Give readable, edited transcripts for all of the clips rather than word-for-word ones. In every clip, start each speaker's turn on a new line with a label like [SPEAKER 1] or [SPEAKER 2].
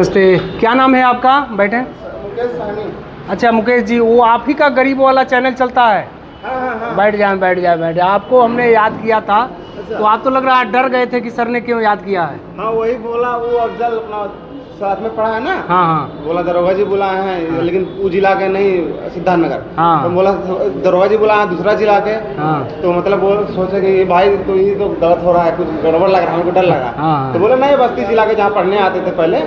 [SPEAKER 1] नमस्ते, क्या नाम है आपका? बैठे।
[SPEAKER 2] मुकेश सहनी।
[SPEAKER 1] अच्छा मुकेश जी, वो आप ही का गरीब वाला चैनल चलता है?
[SPEAKER 2] हाँ।
[SPEAKER 1] बैठ जाए। आपको हमने याद किया था। तो आप तो लग रहा है डर गए थे कि सर ने क्यों याद किया है।
[SPEAKER 2] हाँ वही बोला, वो अफजल अपना साथ में पढ़ा है ना।
[SPEAKER 1] हाँ।
[SPEAKER 2] बोला दरोगा जी बुलाए हैं।
[SPEAKER 1] हाँ।
[SPEAKER 2] लेकिन वो जिला के नहीं, सिद्धार्थनगर।
[SPEAKER 1] हाँ।
[SPEAKER 2] तो बोला दरोगा जी बुलाए हैं दूसरा जिला के।
[SPEAKER 1] हाँ।
[SPEAKER 2] तो मतलब वो सोचे कि भाई तो ये तो गलत हो रहा है, कुछ गड़बड़ लग रहा है, हमको डर लगा।
[SPEAKER 1] हाँ।
[SPEAKER 2] तो बोले नहीं, बस्ती जिला के जहाँ पढ़ने आते थे पहले।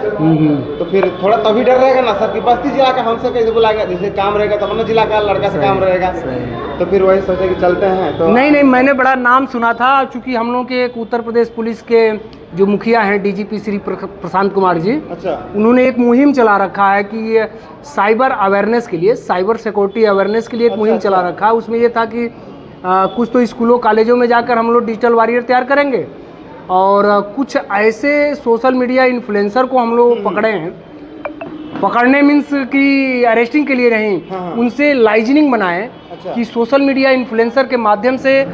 [SPEAKER 2] तो फिर थोड़ा तभी डर रहेगा ना सर कि बस्ती जिला का हमसे कैसे बुलाएगा, जैसे काम रहेगा तो अपना जिला का लड़का से काम रहेगा। तो फिर वही सोचे कि चलते हैं। तो
[SPEAKER 1] नहीं, मैंने बड़ा नाम सुना था, चूंकि हम लोग के एक उत्तर प्रदेश पुलिस के जो मुखिया हैं डीजीपी श्री प्रशांत कुमार जी,
[SPEAKER 2] अच्छा,
[SPEAKER 1] उन्होंने एक मुहिम चला रखा है कि ये साइबर अवेयरनेस के लिए, साइबर सिक्योरिटी अवेयरनेस के लिए एक मुहिम चला रखा है। उसमें ये था कि कुछ तो स्कूलों कॉलेजों में जाकर हम लोग डिजिटल वॉरियर तैयार करेंगे और कुछ ऐसे सोशल मीडिया इन्फ्लुएंसर को हम लोग पकड़े हैं। पकड़ने मीन्स कि अरेस्टिंग के लिए नहीं,
[SPEAKER 2] हाँ।
[SPEAKER 1] उनसे लाइजनिंग बनाए।
[SPEAKER 2] अच्छा।
[SPEAKER 1] कि सोशल मीडिया इन्फ्लुएंसर के माध्यम से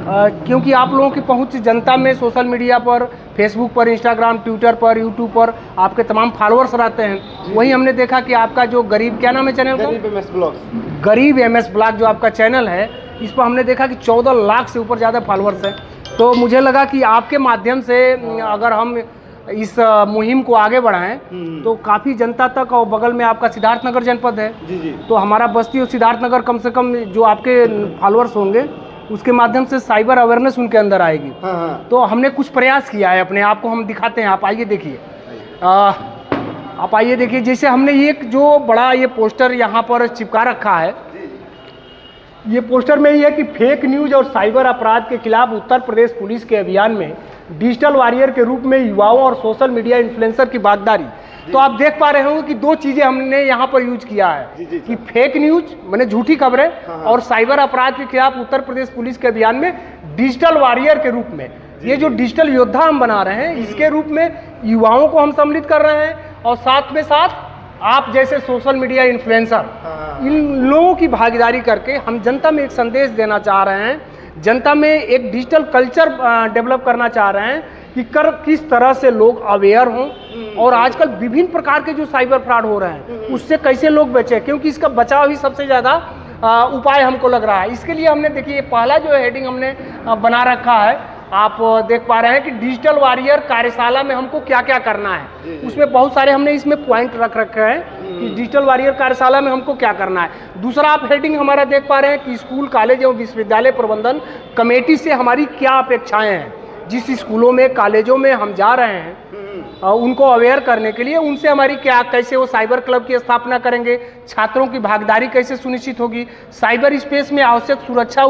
[SPEAKER 1] क्योंकि आप लोगों की पहुंच जनता में सोशल मीडिया पर, फेसबुक पर, इंस्टाग्राम, ट्विटर पर, यूट्यूब पर आपके तमाम फॉलोअर्स रहते हैं। वही हमने देखा कि आपका जो गरीब, क्या नाम है चैनल का?
[SPEAKER 2] गरीब MS ब्लॉग।
[SPEAKER 1] गरीब MS ब्लॉग जो आपका चैनल है, इस पर हमने देखा कि 14 लाख से ऊपर ज़्यादा फॉलोअर्स हैं। तो मुझे लगा कि आपके माध्यम से अगर हम इस मुहिम को आगे बढ़ाएं तो काफ़ी जनता तक, और बगल में आपका सिद्धार्थनगर जनपद है।
[SPEAKER 2] जी।
[SPEAKER 1] तो हमारा बस्ती और सिद्धार्थनगर कम से कम जो आपके फॉलोअर्स होंगे उसके माध्यम से साइबर अवेयरनेस उनके अंदर आएगी।
[SPEAKER 2] हाँ।
[SPEAKER 1] तो हमने कुछ प्रयास किया है, अपने आप को हम दिखाते हैं। आप आइए देखिए, आप आइए देखिए। जैसे हमने एक जो बड़ा ये पोस्टर यहाँ पर चिपका रखा है, ये पोस्टर में ये है कि फेक न्यूज़ और साइबर अपराध के खिलाफ उत्तर प्रदेश पुलिस के अभियान में डिजिटल वॉरियर के रूप में युवाओं और सोशल मीडिया इन्फ्लुएंसर की भागीदारी। तो आप देख पा रहे होंगे कि दो चीज़ें हमने यहाँ पर यूज किया है कि फेक न्यूज माने झूठी खबरें, और साइबर अपराध के खिलाफ उत्तर प्रदेश पुलिस के अभियान में डिजिटल वॉरियर के रूप में, ये जो डिजिटल योद्धा हम बना रहे हैं, इसके रूप में युवाओं को हम सम्मिलित कर रहे हैं। और साथ में साथ आप जैसे सोशल मीडिया इन्फ्लुएंसर, इन लोगों की भागीदारी करके हम जनता में एक संदेश देना चाह रहे हैं, जनता में एक डिजिटल कल्चर डेवलप करना चाह रहे हैं कि किस तरह से लोग अवेयर हों, और आजकल विभिन्न प्रकार के जो साइबर फ्रॉड हो रहे हैं उससे कैसे लोग बचें, क्योंकि इसका बचाव ही सबसे ज़्यादा उपाय हमको लग रहा है। इसके लिए हमने देखिए पहला जो हेडिंग हमने बना रखा है, आप देख पा रहे हैं कि डिजिटल वॉरियर कार्यशाला में हमको क्या क्या करना है। उसमें बहुत सारे हमने इसमें पॉइंट रख रखे हैं कि डिजिटल वॉरियर कार्यशाला में हमको क्या करना है। दूसरा आप हेडिंग हमारा देख पा रहे हैं कि स्कूल, कॉलेज एवं विश्वविद्यालय प्रबंधन कमेटी से हमारी क्या अपेक्षाएं हैं। जिस स्कूलों में, कॉलेजों में हम जा रहे हैं उनको अवेयर करने के लिए, उनसे हमारी क्या, कैसे वो साइबर क्लब की स्थापना करेंगे, छात्रों की भागीदारी कैसे सुनिश्चित होगी, साइबर स्पेस में आवश्यक सुरक्षा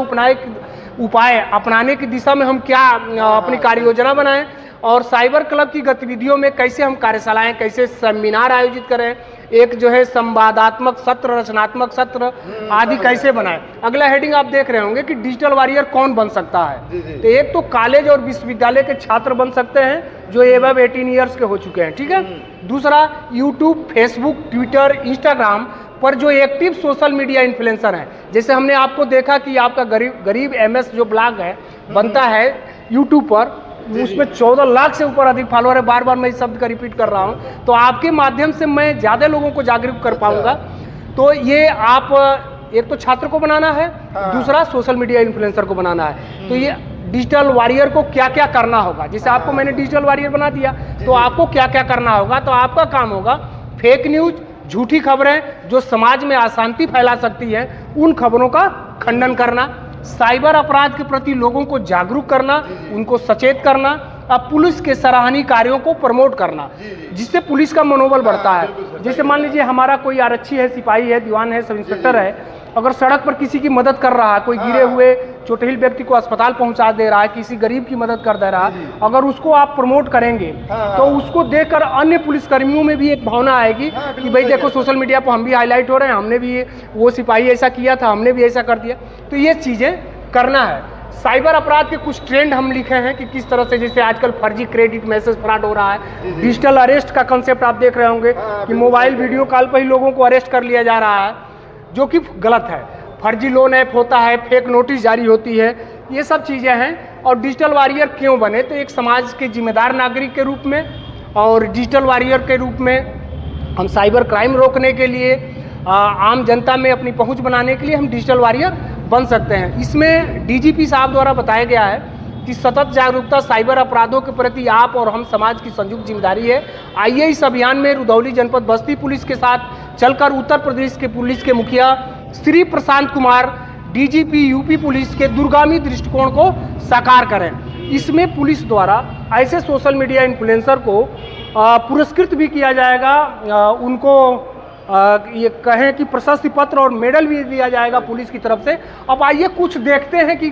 [SPEAKER 1] उपाय अपनाने की दिशा में हम क्या अपनी कार्य योजना बनाएं, और साइबर क्लब की गतिविधियों में कैसे हम कार्यशालाएं, कैसे सेमिनार आयोजित करें, एक जो है संवादात्मक सत्र, रचनात्मक सत्र आदि कैसे बनाएं। अगला हेडिंग आप देख रहे होंगे कि डिजिटल वॉरियर कौन बन सकता है। तो एक तो कॉलेज और विश्वविद्यालय के छात्र बन सकते हैं जो एबव 18 ईयर्स के हो चुके हैं, ठीक है। दूसरा यूट्यूब, फेसबुक, ट्विटर, इंस्टाग्राम पर जो एक्टिव सोशल मीडिया इन्फ्लुएंसर हैं, जैसे हमने आपको देखा कि आपका गरीब MS जो ब्लॉग है बनता है यूट्यूब पर, उसमें 14 लाख से ऊपर अधिक फॉलोअर है। बार बार मैं इस शब्द का रिपीट कर रहा हूँ। तो आपके माध्यम से मैं ज़्यादा लोगों को जागरूक कर पाऊंगा। तो ये आप एक तो छात्र को बनाना है, दूसरा सोशल मीडिया इन्फ्लुएंसर को बनाना है। तो ये डिजिटल वॉरियर को क्या क्या करना होगा, जैसे आपको मैंने डिजिटल वॉरियर बना दिया, तो आपको क्या क्या करना होगा। तो आपका काम होगा फेक न्यूज, झूठी खबरें जो समाज में अशांति फैला सकती है, उन खबरों का खंडन करना, साइबर अपराध के प्रति लोगों को जागरूक करना, उनको सचेत करना, अब पुलिस के सराहनीय कार्यों को प्रमोट करना, जिससे पुलिस का मनोबल बढ़ता है। जैसे मान लीजिए हमारा कोई आरक्षी है, सिपाही है, दीवान है, सब इंस्पेक्टर है, अगर सड़क पर किसी की मदद कर रहा है, कोई गिरे हुए चोटिल व्यक्ति को अस्पताल पहुंचा दे रहा है, किसी गरीब की मदद कर दे रहा है, अगर उसको आप प्रमोट करेंगे तो उसको देखकर अन्य पुलिसकर्मियों में भी एक भावना आएगी कि भाई देखो सोशल मीडिया पर हम भी हाईलाइट हो रहे हैं, हमने भी वो सिपाही ऐसा किया था, हमने भी ऐसा कर दिया। तो ये चीज़ें करना है। साइबर अपराध के कुछ ट्रेंड हम लिखे हैं कि किस तरह से, जैसे आजकल फर्जी क्रेडिट मैसेज फ्रॉड हो रहा है, डिजिटल अरेस्ट का कंसेप्ट आप देख रहे होंगे कि मोबाइल वीडियो कॉल पर ही लोगों को अरेस्ट कर लिया जा रहा है, जो कि गलत है। फर्जी लोन ऐप होता है, फेक नोटिस जारी होती है, ये सब चीज़ें हैं। और डिजिटल वॉरियर क्यों बने, तो एक समाज के जिम्मेदार नागरिक के रूप में और डिजिटल वॉरियर के रूप में हम साइबर क्राइम रोकने के लिए, आम जनता में अपनी पहुंच बनाने के लिए हम डिजिटल वॉरियर बन सकते हैं। इसमें डीजीपी साहब द्वारा बताया गया है कि सतत जागरूकता साइबर अपराधों के प्रति आप और हम समाज की संयुक्त जिम्मेदारी है। आइए इस अभियान में रुधौली जनपद बस्ती पुलिस के साथ चलकर उत्तर प्रदेश के पुलिस के मुखिया Shri Prashant Kumar DGP UP police के दूरगामी दृष्टिकोण को साकार करें। इसमें पुलिस द्वारा ऐसे सोशल मीडिया इन्फ्लुएंसर को पुरस्कृत भी किया जाएगा, उनको ये कहें कि प्रशस्ति पत्र और मेडल भी दिया जाएगा पुलिस की तरफ से। अब आइए कुछ देखते हैं कि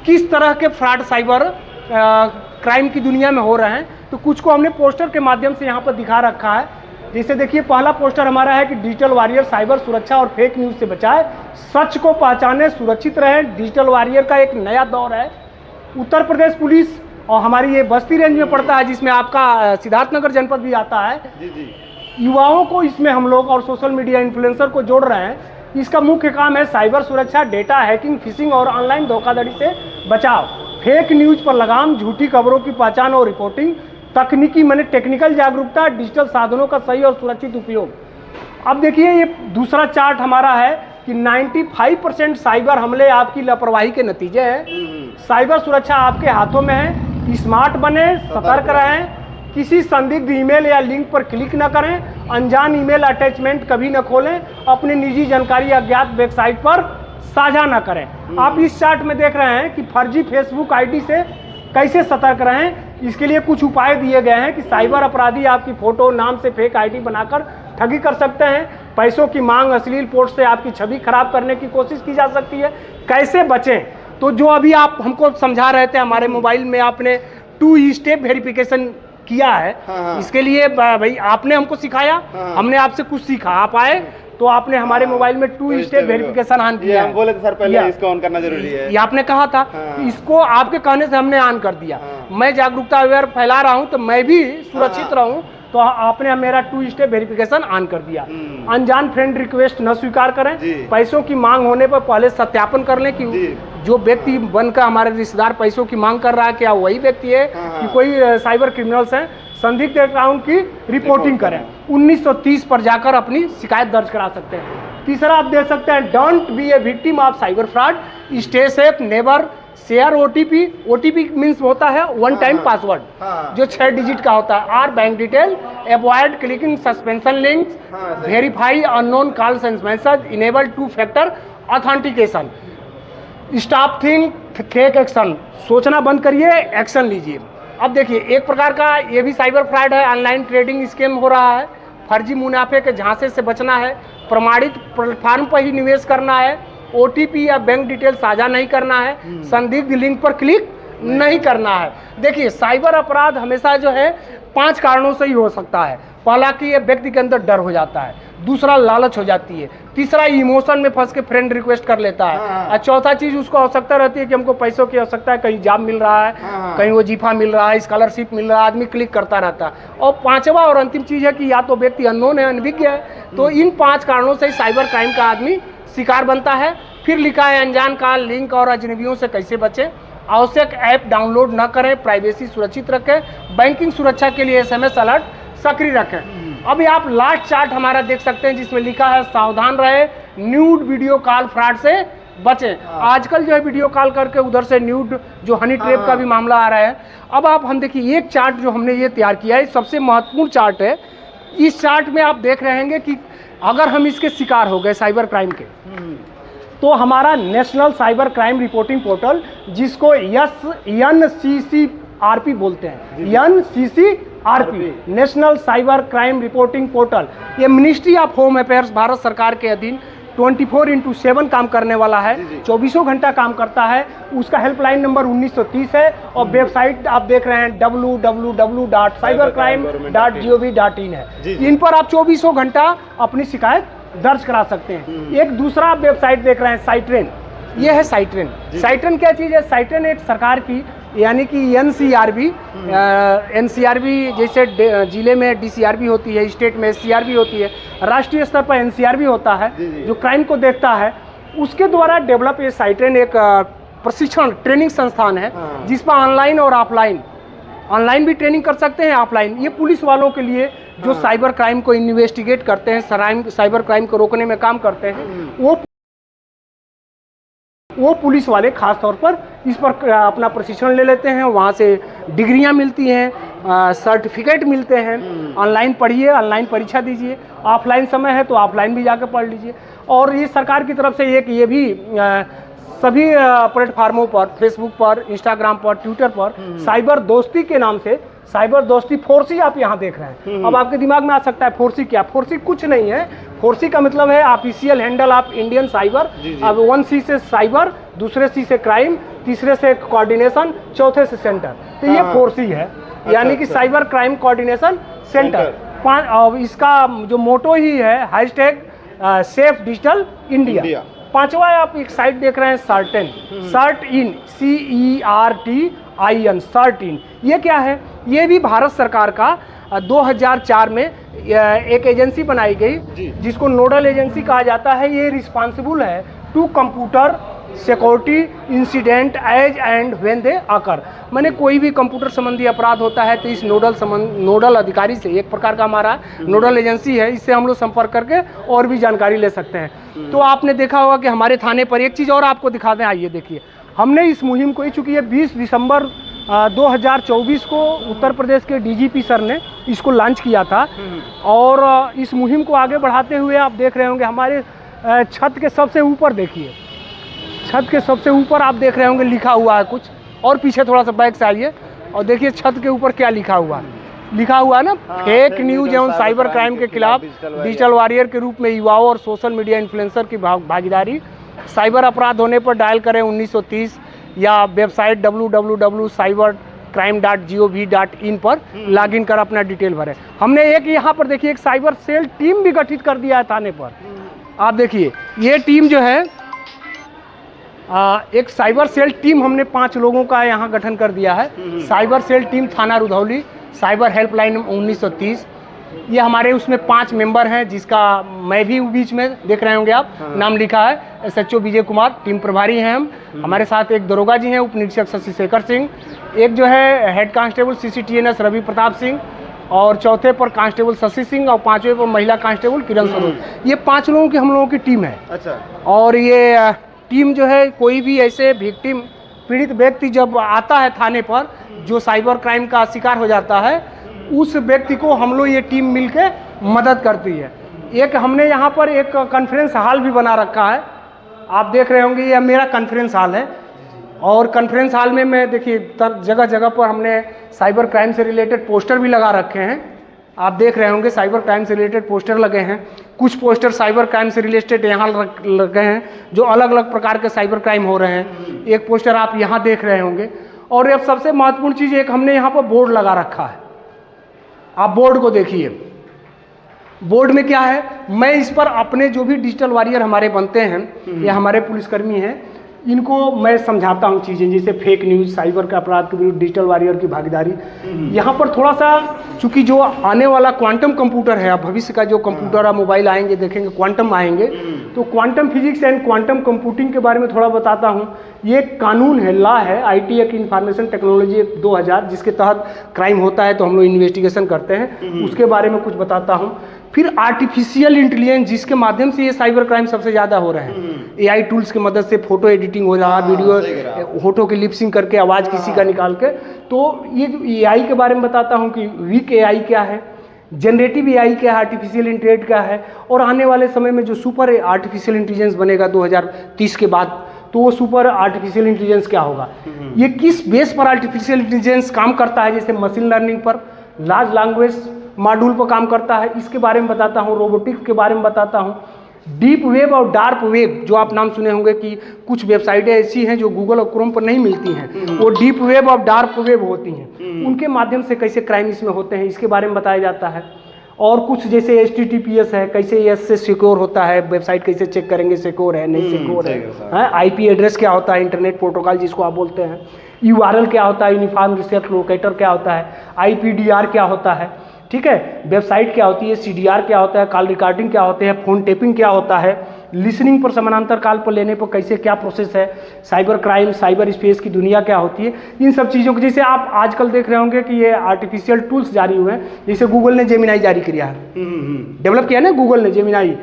[SPEAKER 1] किस तरह के फ्रॉड साइबर क्राइम की दुनिया में हो रहे हैं। तो कुछ को हमने पोस्टर के माध्यम से यहाँ पर दिखा रखा है। जैसे देखिए, पहला पोस्टर हमारा है कि डिजिटल वॉरियर साइबर सुरक्षा और फेक न्यूज़ से बचाए, सच को पहचाने, सुरक्षित रहें। डिजिटल वॉरियर का एक नया दौर है। उत्तर प्रदेश पुलिस और हमारी ये बस्ती रेंज में पड़ता है, जिसमें आपका सिद्धार्थनगर जनपद भी आता है। युवाओं को इसमें हम लोग और सोशल मीडिया इन्फ्लुएंसर को जोड़ रहे हैं। इसका मुख्य काम है साइबर सुरक्षा, डेटा हैकिंग, फिशिंग और ऑनलाइन धोखाधड़ी से बचाव, फेक न्यूज़ पर लगाम, झूठी खबरों की पहचान और रिपोर्टिंग, तकनीकी माने टेक्निकल जागरूकता, डिजिटल साधनों का सही और सुरक्षित उपयोग। अब देखिए, ये दूसरा चार्ट हमारा है कि 95% साइबर हमले आपकी लापरवाही के नतीजे हैं। साइबर सुरक्षा आपके हाथों में है। स्मार्ट बने, सतर्क रहें, किसी संदिग्ध ईमेल या लिंक पर क्लिक न करें, अनजान ईमेल अटैचमेंट कभी न खोलें, अपनी निजी जानकारी अज्ञात वेबसाइट पर साझा न करें। आप इस चार्ट में देख रहे हैं कि फर्जी फेसबुक आईडी से कैसे सतर्क रहें। इसके लिए कुछ उपाय दिए गए हैं कि साइबर अपराधी आपकी फोटो, नाम से फेक आईडी बनाकर ठगी कर सकते हैं। पैसों की मांग, अश्लील पोस्ट से आपकी छवि खराब करने की कोशिश की जा सकती है। कैसे बचें? तो जो अभी आप हमको समझा रहे थे, हमारे मोबाइल में आपने 2 स्टेप वेरिफिकेशन किया है। इसके लिए भाई आपने हमको सिखाया, हमने आपसे कुछ सीखा। आप आए तो आपने हमारे मोबाइल में 2 स्टेप वेरिफिकेशन ऑन किया।
[SPEAKER 2] हम बोले थे सर पहले इसको ऑन करना जरूरी है।
[SPEAKER 1] ये आपने कहा था, इसको आपके कहने से हमने ऑन कर दिया। मैं जागरूकता अवेयर फैला रहा हूँ तो मैं भी सुरक्षित रहूँ, तो आपने मेरा 2 स्टेप वेरिफिकेशन ऑन कर दिया। अनजान फ्रेंड रिक्वेस्ट न स्वीकार करें। पैसों की मांग होने पर पहले सत्यापन कर लें कि जो व्यक्ति बनकर हमारे रिश्तेदार पैसों की मांग कर रहा है क्या वही व्यक्ति है कि कोई साइबर क्रिमिनल्स हैं। संदिग्ध अकाउंट की रिपोर्टिंग करें। 1930 पर जाकर अपनी शिकायत दर्ज करा सकते हैं। तीसरा आप देख सकते हैं, don't be a victim of cyber fraud, stay safe, never share OTP. OTP means होता है 1 टाइम पासवर्ड, जो 6 डिजिट का होता है। और bank detail, avoid clicking suspension links, verify unknown calls and message, enable 2 factor authentication, stop thing fake action. सोचना बंद करिए, एक्शन लीजिए। अब देखिए, एक प्रकार का ये भी साइबर फ्रॉड है। ऑनलाइन ट्रेडिंग स्कैम हो रहा है। फर्जी मुनाफे के झांसे से बचना है। प्रमाणित प्लेटफॉर्म पर ही निवेश करना है। ओटीपी या बैंक डिटेल साझा नहीं करना है। संदिग्ध लिंक पर क्लिक नहीं करना है। देखिए, साइबर अपराध हमेशा जो है 5 कारणों से ही हो सकता है। पहला कि ये व्यक्ति के अंदर डर हो जाता है, दूसरा लालच हो जाती है, तीसरा इमोशन में फंस के फ्रेंड रिक्वेस्ट कर लेता है, और चौथा चीज़ उसको आवश्यकता रहती है कि हमको पैसों की आवश्यकता है, कहीं जॉब मिल रहा है, कहीं वजीफा मिल रहा है, स्कॉलरशिप मिल रहा है, आदमी क्लिक करता रहता है। और पांचवा और अंतिम चीज़ है कि या तो व्यक्ति अननोन है, अनभिज्ञ है। तो इन 5 कारणों से साइबर क्राइम का आदमी शिकार बनता है। फिर लिखा है अनजान कॉल, लिंक और अजनबियों से कैसे बचें। आवश्यक ऐप डाउनलोड न करें, प्राइवेसी सुरक्षित रखें, बैंकिंग सुरक्षा के लिए SMS अलर्ट सक्रिय रखें। अभी आप लास्ट चार्ट हमारा देख सकते हैं, जिसमें लिखा है सावधान रहे, न्यूड वीडियो कॉल फ्रॉड से बचें। आजकल जो है वीडियो कॉल करके उधर से न्यूड जो हनी ट्रैप का भी मामला आ रहा है। अब आप हम देखिए, एक चार्ट जो हमने ये तैयार किया है, सबसे महत्वपूर्ण चार्ट है। इस चार्ट में आप देख रहे हैं कि अगर हम इसके शिकार हो गए साइबर क्राइम के, तो हमारा national cyber crime reporting portal, जिसको NCCRP बोलते हैं, NCCRP national cyber crime reporting portal, ये ministry of home affairs Bharat सरकार के अधीन 24/7 काम करने वाला है। 24 घंटा काम करता है। उसका हेल्पलाइन नंबर 1930 है और वेबसाइट आप देख रहे हैं www.cybercrime.gov.in है। इन पर आप 24 घंटा अपनी शिकायत दर्ज करा सकते हैं। एक दूसरा आप वेबसाइट देख रहे हैं, साइट्रेन। ये है साइट्रेन। साइट्रेन क्या चीज़ है? साइट्रेन एक सरकार की, यानी कि NCRB जैसे जिले में DCRB होती है, स्टेट में SCRB होती है, राष्ट्रीय स्तर पर NCRB होता है जो क्राइम को देखता है। उसके द्वारा डेवलप ये साइट्रेन एक प्रशिक्षण ट्रेनिंग संस्थान है, जिस पर ऑनलाइन और ऑफलाइन, ऑनलाइन भी ट्रेनिंग कर सकते हैं, ऑफलाइन। ये पुलिस वालों के लिए जो साइबर क्राइम को इन्वेस्टिगेट करते हैं, साइबर क्राइम को रोकने में काम करते हैं, वो पुलिस वाले खास तौर पर इस पर अपना प्रशिक्षण ले लेते हैं। वहाँ से डिग्रियाँ मिलती हैं, सर्टिफिकेट मिलते हैं। ऑनलाइन पढ़िए, ऑनलाइन परीक्षा दीजिए, ऑफलाइन समय है तो ऑफलाइन भी जाकर पढ़ लीजिए। और ये सरकार की तरफ से एक ये भी सभी प्लेटफार्मों पर, फेसबुक पर, इंस्टाग्राम पर, ट्विटर पर साइबर दोस्ती के नाम से, साइबर दोस्ती 4C आप यहाँ देख रहे हैं। अब आपके दिमाग में आ सकता है 4C क्या? 4C कुछ नहीं है। 4C का मतलब है official handle of Indian cyber. अब 1C से साइबर, दूसरे C से क्राइम, तीसरे से कोऑर्डिनेशन, चौथे से सेंटर। तो ये 4C है, यानी कि साइबर क्राइम कोऑर्डिनेशन सेंटर। और इसका जो मोटो ही है हैशटैग सेफ डिजिटल इंडिया। पांचवा आप एक साइट देख रहे हैं सर्टेन, सर्ट-इन, CERTIN, सर्ट-इन। ये क्या है? ये भी भारत सरकार का 2004 में एक एजेंसी बनाई गई जिसको नोडल एजेंसी कहा जाता है। ये रिस्पॉन्सिबल है to computer security incident as and when they occur. मैंने कोई भी कंप्यूटर संबंधी अपराध होता है तो इस नोडल अधिकारी से, एक प्रकार का हमारा नोडल एजेंसी है, इससे हम लोग संपर्क करके और भी जानकारी ले सकते हैं। तो आपने देखा होगा कि हमारे थाने पर एक चीज़ और आपको दिखा दें, आइए देखिए। हमने इस मुहिम को, चूँकि ये 20 दिसंबर 2024 को उत्तर प्रदेश के DGP सर ने इसको लॉन्च किया था। और इस मुहिम को आगे बढ़ाते हुए आप देख रहे होंगे हमारे छत के सबसे ऊपर, देखिए छत के सबसे ऊपर आप देख रहे होंगे लिखा हुआ है कुछ, और पीछे थोड़ा सा बैक से आइए और देखिए छत के ऊपर क्या लिखा हुआ है। लिखा हुआ है ना, फेक न्यूज एवं साइबर क्राइम के खिलाफ डिजिटल वॉरियर के रूप में युवाओं और सोशल मीडिया इन्फ्लुएंसर की भागीदारी। साइबर अपराध होने पर डायल करें 1930 या वेबसाइट www.cybercrime.gov.in पर लॉगिन कर अपना डिटेल भरें। हमने एक यहाँ पर देखिए एक साइबर सेल टीम भी गठित कर दिया है थाने पर। आप देखिए ये टीम जो है, एक साइबर सेल टीम हमने 5 लोगों का यहाँ गठन कर दिया है। साइबर सेल टीम थाना रुधौली, साइबर हेल्पलाइन 1930। ये हमारे उसमें 5 मेंबर हैं, जिसका मैं भी बीच में देख रहे होंगे आप, नाम लिखा है SHO विजय कुमार, टीम प्रभारी हैं हम। हमारे साथ एक दरोगा जी हैं, उप निरीक्षक शशि शेखर सिंह, एक जो है head constable CCTNS Ravi Pratap Singh, और चौथे पर कांस्टेबल शशि सिंह, और 5वें पर महिला कांस्टेबल किरण सरोज। ये 5 लोगों की हम लोगों की टीम है। अच्छा। और ये टीम जो है, कोई भी ऐसे विक्टिम, पीड़ित व्यक्ति जब आता है थाने पर, जो साइबर क्राइम का शिकार हो जाता है, उस व्यक्ति को हम लोग ये टीम मिलके मदद करती है। एक हमने यहाँ पर एक कॉन्फ्रेंस हॉल भी बना रखा है, आप देख रहे होंगे, ये मेरा कॉन्फ्रेंस हॉल है। और कॉन्फ्रेंस हॉल में मैं देखिए जगह जगह पर हमने साइबर क्राइम से रिलेटेड पोस्टर भी लगा रखे हैं। आप देख रहे होंगे साइबर क्राइम से रिलेटेड पोस्टर लगे हैं। कुछ पोस्टर साइबर क्राइम से रिलेटेड यहाँ लगे हैं, जो अलग अलग प्रकार के साइबर क्राइम हो रहे हैं। एक पोस्टर आप यहाँ देख रहे होंगे। और अब सबसे महत्वपूर्ण चीज़, एक हमने यहाँ पर बोर्ड लगा रखा है। आप बोर्ड को देखिए, बोर्ड में क्या है, मैं इस पर अपने जो भी डिजिटल वॉरियर हमारे बनते हैं या हमारे पुलिसकर्मी हैं, इनको मैं समझाता हूँ चीज़ें, जैसे फेक न्यूज़, साइबर का अपराध के विरुद्ध डिजिटल वॉरियर की भागीदारी। यहाँ पर थोड़ा सा, चूँकि जो आने वाला क्वांटम कंप्यूटर है, अब भविष्य का जो कंप्यूटर, मोबाइल आएंगे, देखेंगे क्वांटम आएंगे, तो quantum physics and quantum computing के बारे में थोड़ा बताता हूँ। ये कानून है, लॉ है, IT act information technology act 2000, जिसके तहत क्राइम होता है तो हम लोग इन्वेस्टिगेशन करते हैं, उसके बारे में कुछ बताता हूँ। फिर आर्टिफिशियल इंटेलिजेंस, जिसके माध्यम से ये साइबर क्राइम सबसे ज़्यादा हो रहे हैं। AI टूल्स की मदद से फोटो एडिटिंग हो रहा है, वीडियो होटो की लिपसिंग करके आवाज़ किसी का निकाल के। तो ये AI के बारे में बताता हूँ कि वीक AI क्या है, जनरेटिव AI क्या है, आर्टिफिशियल इंटेलिजेंस क्या है, और आने वाले समय में जो सुपर आर्टिफिशियल इंटेलिजेंस बनेगा 2030 के बाद, तो वो सुपर आर्टिफिशियल इंटेलिजेंस क्या होगा, ये किस बेस पर आर्टिफिशियल इंटेलिजेंस काम करता है, जैसे मशीन लर्निंग पर, लार्ज लैंग्वेज मॉड्यूल पर काम करता है, इसके बारे में बताता हूँ। रोबोटिक्स के बारे में बताता हूँ। डीप वेब और डार्क वेब, जो आप नाम सुने होंगे कि कुछ वेबसाइटें ऐसी हैं जो गूगल और क्रोम पर नहीं मिलती हैं, वो डीप वेब और डार्क वेब होती हैं, उनके माध्यम से कैसे क्राइम इसमें होते हैं, इसके बारे में बताया जाता है। और कुछ जैसे HTTPS है, कैसे ये से सिक्योर होता है, वेबसाइट कैसे चेक करेंगे सिक्योर है नहीं सिक्योर है, IP एड्रेस क्या होता है, इंटरनेट प्रोटोकॉल जिसको आप बोलते हैं, URL क्या होता है, यूनिफॉर्म रिसर्च लोकेटर क्या होता है, IPDR क्या होता है, ठीक है, वेबसाइट क्या होती है, CDR क्या होता है, कॉल रिकॉर्डिंग क्या होते हैं, फ़ोन टेपिंग क्या होता है, लिसनिंग पर समानांतर काल पर लेने पर कैसे क्या प्रोसेस है, साइबर क्राइम, साइबर स्पेस की दुनिया क्या होती है, इन सब चीज़ों को जैसे आप आजकल देख रहे होंगे कि ये आर्टिफिशियल टूल्स जारी हुए हैं, जैसे गूगल ने जेमिनाई जारी किया है, डेवलप किया ना गूगल ने जेमिनाई,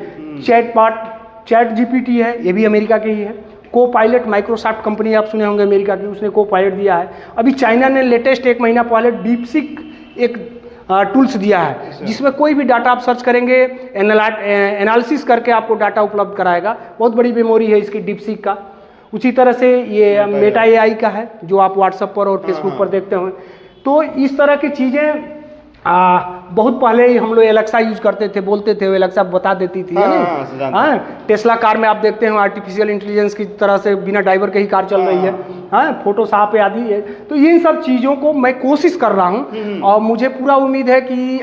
[SPEAKER 1] चैट जीपीटी है, ये भी अमेरिका के ही है, को पायलट माइक्रोसॉफ्ट कंपनी आप सुने होंगे अमेरिका की, उसने को पायलट दिया है। अभी चाइना ने लेटेस्ट 1 महीना पहले डीपसीक एक टूल्स दिया है, जिसमें कोई भी डाटा आप सर्च करेंगे एनालिसिस करके आपको डाटा उपलब्ध कराएगा। बहुत बड़ी मेमोरी है इसकी डीपसीक का। उसी तरह से ये मेटा एआई का है जो आप व्हाट्सएप पर और फेसबुक पर देखते हो। तो इस तरह की चीज़ें बहुत पहले ही हम लोग एलेक्सा यूज करते थे, बोलते थे, एलेक्सा बता देती थी, है ना। हाँ, टेस्ला कार में आप देखते हैं आर्टिफिशियल इंटेलिजेंस की तरह से बिना ड्राइवर के ही कार चल रही है, हाँ, फोटो साफ आदि है। तो इन सब चीज़ों को मैं कोशिश कर रहा हूँ और मुझे पूरा उम्मीद है कि